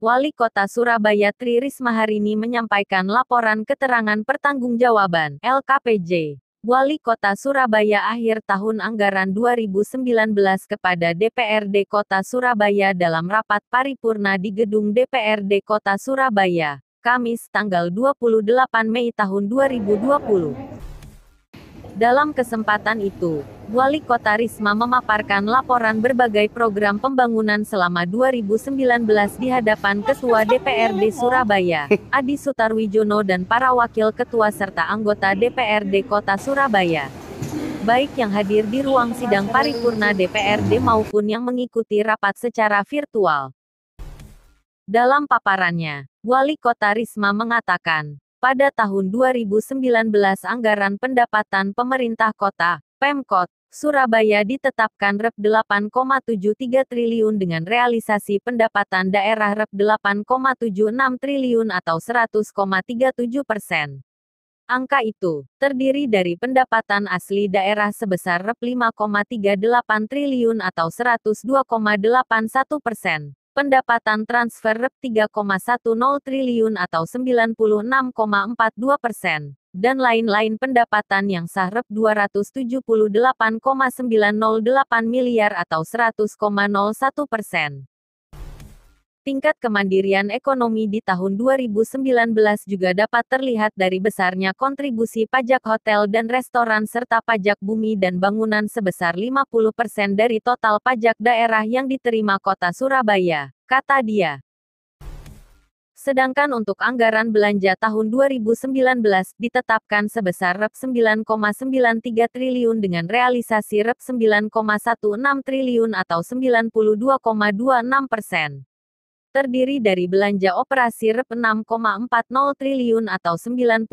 Wali Kota Surabaya Tri Risma hari ini menyampaikan laporan keterangan pertanggungjawaban (LKPJ) Wali Kota Surabaya akhir tahun anggaran 2019 kepada DPRD Kota Surabaya dalam rapat paripurna di Gedung DPRD Kota Surabaya, Kamis tanggal 28 Mei tahun 2020. Dalam kesempatan itu, Wali Kota Risma memaparkan laporan berbagai program pembangunan selama 2019 di hadapan Ketua DPRD Surabaya, Adi Sutarwijono dan para wakil ketua serta anggota DPRD Kota Surabaya. Baik yang hadir di ruang sidang paripurna DPRD maupun yang mengikuti rapat secara virtual. Dalam paparannya, Wali Kota Risma mengatakan, pada tahun 2019 anggaran pendapatan pemerintah kota, Pemkot, Surabaya ditetapkan Rp 8,73 triliun dengan realisasi pendapatan daerah Rp 8,76 triliun atau 100,37%. Angka itu terdiri dari pendapatan asli daerah sebesar Rp 5,38 triliun atau 102,81%. Pendapatan transfer Rp 3,10 triliun atau 96,42%, dan lain-lain pendapatan yang sah Rp 278,908 miliar atau 100,01%. Tingkat kemandirian ekonomi di tahun 2019 juga dapat terlihat dari besarnya kontribusi pajak hotel dan restoran serta pajak bumi dan bangunan sebesar 50% dari total pajak daerah yang diterima Kota Surabaya, kata dia. Sedangkan untuk anggaran belanja tahun 2019 ditetapkan sebesar Rp 9,93 triliun dengan realisasi Rp 9,16 triliun atau 92,26%. Terdiri dari belanja operasi Rp 6,40 triliun atau 91,97%,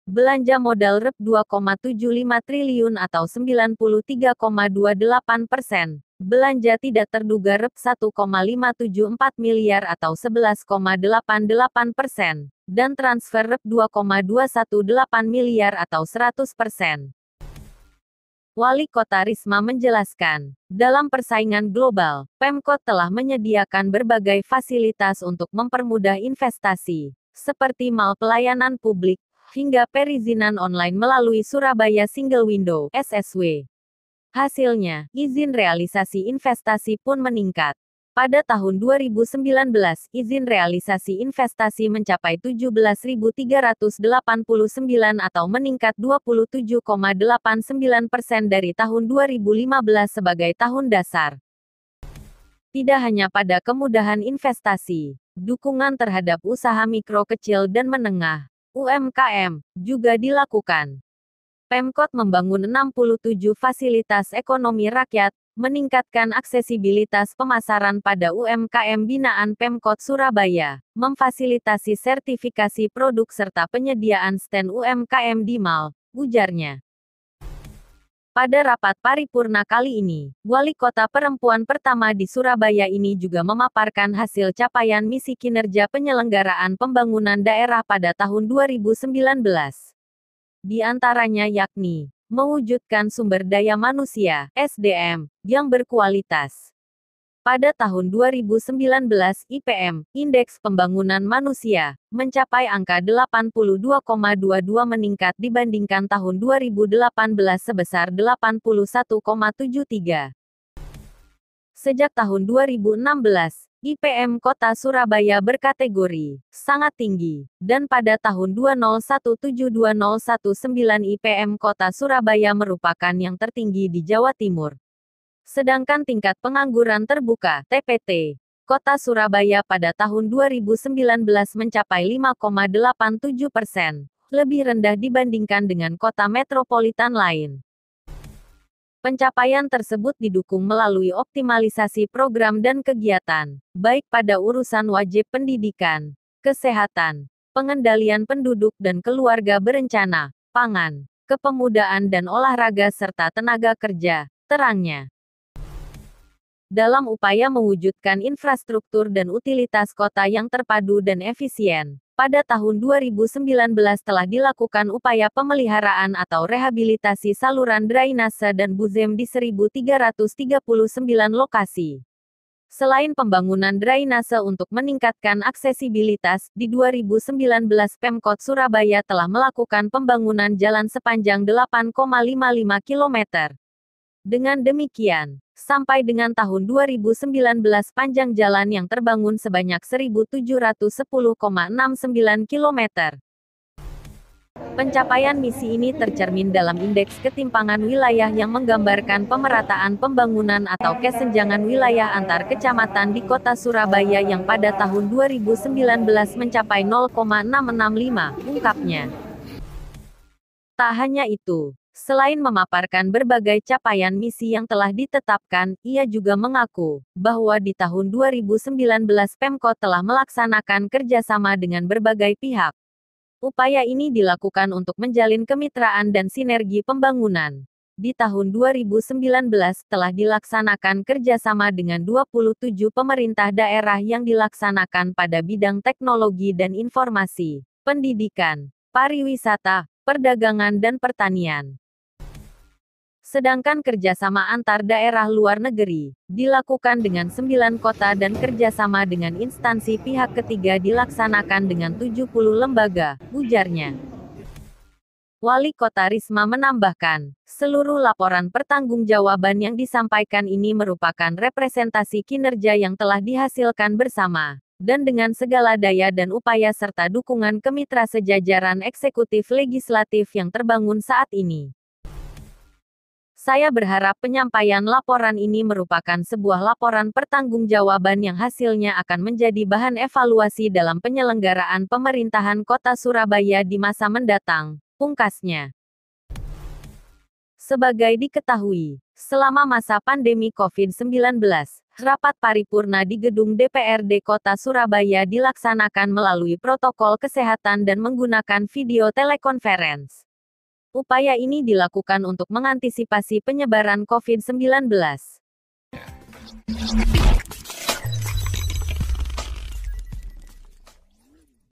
belanja modal Rp 2,75 triliun atau 93,28%, belanja tidak terduga Rp 1,574 miliar atau 11,88%, dan transfer Rp 2,218 miliar atau 100%. Wali Kota Risma menjelaskan, dalam persaingan global, Pemkot telah menyediakan berbagai fasilitas untuk mempermudah investasi, seperti mal pelayanan publik, hingga perizinan online melalui Surabaya Single Window (SSW). Hasilnya, izin realisasi investasi pun meningkat. Pada tahun 2019, izin realisasi investasi mencapai 17.389 atau meningkat 27,89% dari tahun 2015 sebagai tahun dasar. Tidak hanya pada kemudahan investasi, dukungan terhadap usaha mikro kecil dan menengah, UMKM, juga dilakukan. Pemkot membangun 67 fasilitas ekonomi rakyat, meningkatkan aksesibilitas pemasaran pada UMKM binaan Pemkot Surabaya, memfasilitasi sertifikasi produk serta penyediaan stand UMKM di mal, ujarnya. Pada rapat paripurna kali ini, Wali Kota perempuan pertama di Surabaya ini juga memaparkan hasil capaian misi kinerja penyelenggaraan pembangunan daerah pada tahun 2019. Di antaranya yakni mewujudkan sumber daya manusia (SDM) yang berkualitas. Pada tahun 2019, IPM, Indeks Pembangunan Manusia, mencapai angka 82,22 meningkat dibandingkan tahun 2018 sebesar 81,73. Sejak tahun 2016, IPM Kota Surabaya berkategori sangat tinggi, dan pada tahun 2017-2019 IPM Kota Surabaya merupakan yang tertinggi di Jawa Timur. Sedangkan tingkat pengangguran terbuka (TPT) Kota Surabaya pada tahun 2019 mencapai 5,87%, lebih rendah dibandingkan dengan kota metropolitan lain. Pencapaian tersebut didukung melalui optimalisasi program dan kegiatan, baik pada urusan wajib pendidikan, kesehatan, pengendalian penduduk dan keluarga berencana, pangan, kepemudaan dan olahraga serta tenaga kerja, terangnya. Dalam upaya mewujudkan infrastruktur dan utilitas kota yang terpadu dan efisien, pada tahun 2019 telah dilakukan upaya pemeliharaan atau rehabilitasi saluran drainase dan buzem di 1.339 lokasi. Selain pembangunan drainase untuk meningkatkan aksesibilitas, di 2019 Pemkot Surabaya telah melakukan pembangunan jalan sepanjang 8,55 km. Dengan demikian, sampai dengan tahun 2019 panjang jalan yang terbangun sebanyak 1.710,69 km. Pencapaian misi ini tercermin dalam Indeks Ketimpangan Wilayah yang menggambarkan pemerataan pembangunan atau kesenjangan wilayah antar kecamatan di Kota Surabaya yang pada tahun 2019 mencapai 0,665, ungkapnya. Tak hanya itu, selain memaparkan berbagai capaian misi yang telah ditetapkan, ia juga mengaku bahwa di tahun 2019 Pemkot telah melaksanakan kerjasama dengan berbagai pihak. Upaya ini dilakukan untuk menjalin kemitraan dan sinergi pembangunan. Di tahun 2019 telah dilaksanakan kerjasama dengan 27 pemerintah daerah yang dilaksanakan pada bidang teknologi dan informasi, pendidikan, pariwisata, perdagangan dan pertanian. Sedangkan kerjasama antar daerah luar negeri dilakukan dengan 9 kota dan kerjasama dengan instansi pihak ketiga dilaksanakan dengan 70 lembaga, ujarnya. Wali Kota Risma menambahkan, seluruh laporan pertanggungjawaban yang disampaikan ini merupakan representasi kinerja yang telah dihasilkan bersama, dan dengan segala daya dan upaya serta dukungan kemitra sejajaran eksekutif legislatif yang terbangun saat ini. Saya berharap penyampaian laporan ini merupakan sebuah laporan pertanggungjawaban yang hasilnya akan menjadi bahan evaluasi dalam penyelenggaraan pemerintahan Kota Surabaya di masa mendatang, pungkasnya. Sebagai diketahui, selama masa pandemi COVID-19, rapat paripurna di gedung DPRD Kota Surabaya dilaksanakan melalui protokol kesehatan dan menggunakan video telekonferensi. Upaya ini dilakukan untuk mengantisipasi penyebaran COVID-19.